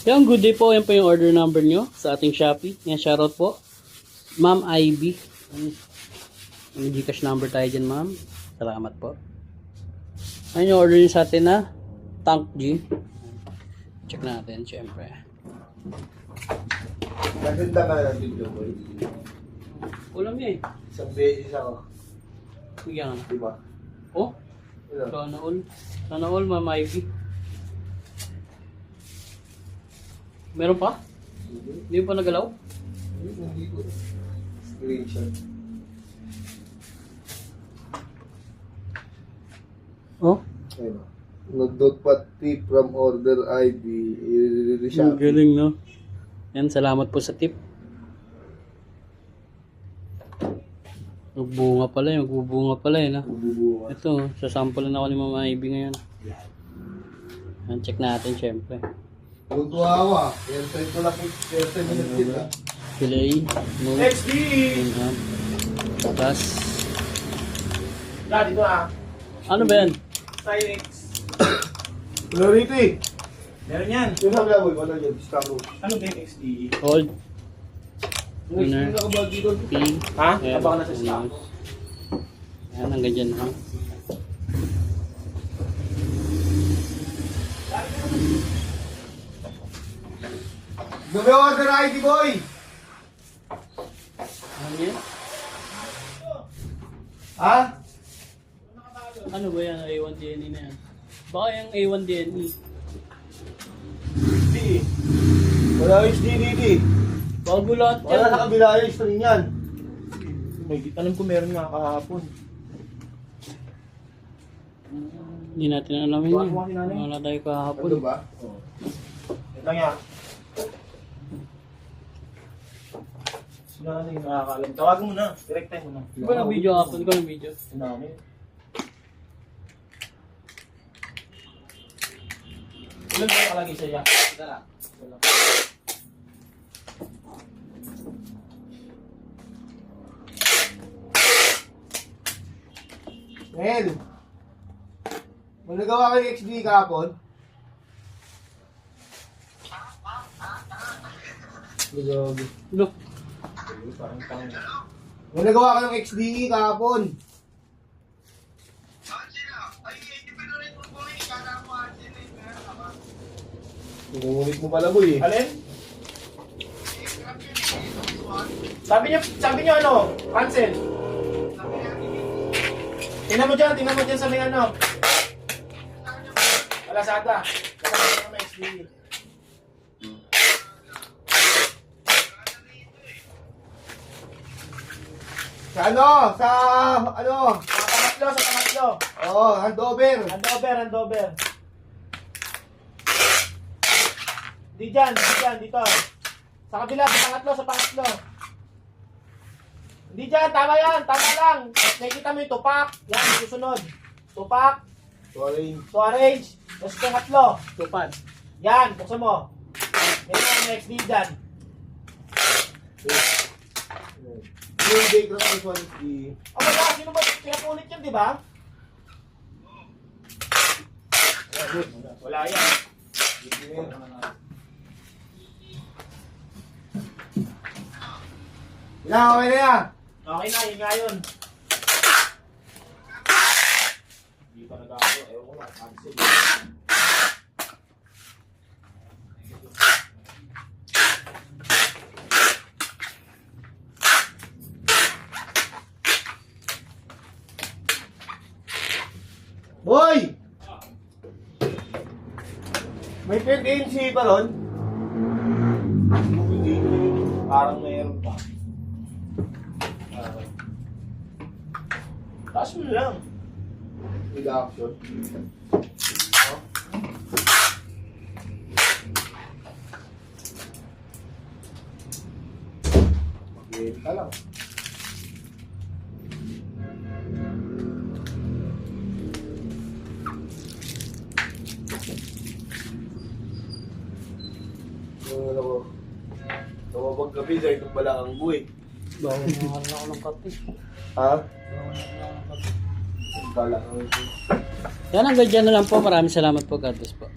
Yung good day po, yan po yung order number nyo sa ating Shopee. Yan, shoutout po. Ma'am Ivy. May Gcash number tayo dyan, ma'am. Salamat po. Ayun yung order nyo sa atin na Tank G. Check natin, syempre. Maganda ka ng video ko. Ulam niya eh. Isang beses ako. Bigyan ka na. Diba? Oh, Ano? sana all. Sana all, Ma'am Ivy. Meron pa? Hindi mo pa nagalaw? Hindi ko. Screenshot. Oh, Ayun. Nag-dot pati from order ID. ang galing, no? Yan, salamat po sa tip. Magbunga pala yun, magbubunga pala yun, ha? Bububukas. Ito, sasampulan ako ni Mama Ivy ngayon. Yan, check natin, syempre. Tutuwa ako ah. Airtime ko lang. Airtime minute kita. Delay, move, XD! inhab, plus. Dito ah. Ano ba yan? Cyrex. Wala rito eh. Meron yan. Yung sabi ako, wala yun. Staro. Ano ba yung XD? Hold, Yung nakabag dito. P, Ha? L, Abangan na sa stock. news. Yan, hanggang dyan, ha? Gabi order ID boy! Ano yan? Ha? Ano ba yan? A1 DNA na yan. Baka yung A1 DNA. Hindi eh. Wala HDDD. Bago lahat Wala yan. sa kabila yung string yan. May alam ko meron nga kahapon. Hindi natin alamin Buwan yun. mo kasi nanay. Wala tayo kahapon. Ano ba? Ito lang yan. Sino kasi yung nakakalam? Tawagan mo na. Direct time mo na. Di ba ng video kahapon? Di ba ng video? Sinami. Ilan ba nakalagay sa iya? Ito lang. Ito lang. Nel! May nagawa kayo XD kahapon? Gabi. Look. Parang tangin. May nagawa kayong XD kahapon? Pinungulit mo pala boy eh. Alin? Sabi niyo ano? Cancel. Tingnan mo dyan sa may ano. Wala sada. Wala sa may XD. Sa ano? Sa ano? Sa pangatlo. Oh, handover. Handover. Di dyan, dito. Sa kabila, sa pangatlo. Hindi dyan, tama lang. Nakikita mo yung tupak. Yan, susunod. Tupak, Sorry. to arrange. Tapos pangatlo. Tupad. Yan, buksan mo. Meron ang XD dyan. Yung day cross one XD. Oh my God, sino ba pinapulit yan, di ba? Wala yan. Ilang okay na yan? Okay na, yun nga yun. Hindi pa nag-ako. Ewan ko lang, cancel. Boy! May 20 inch pa ron? Hindi, parang mayroon pa. Taas mo lang. With action. Mag-edita lang. Yung ano ko, tumabag gabi sa itong balakang buhay. Bawal na ako ng kape. Ha? Bawal na ako ng kape. Balakang buhay. Yan, hanggang dyan na lang po. Maraming salamat po. God bless po.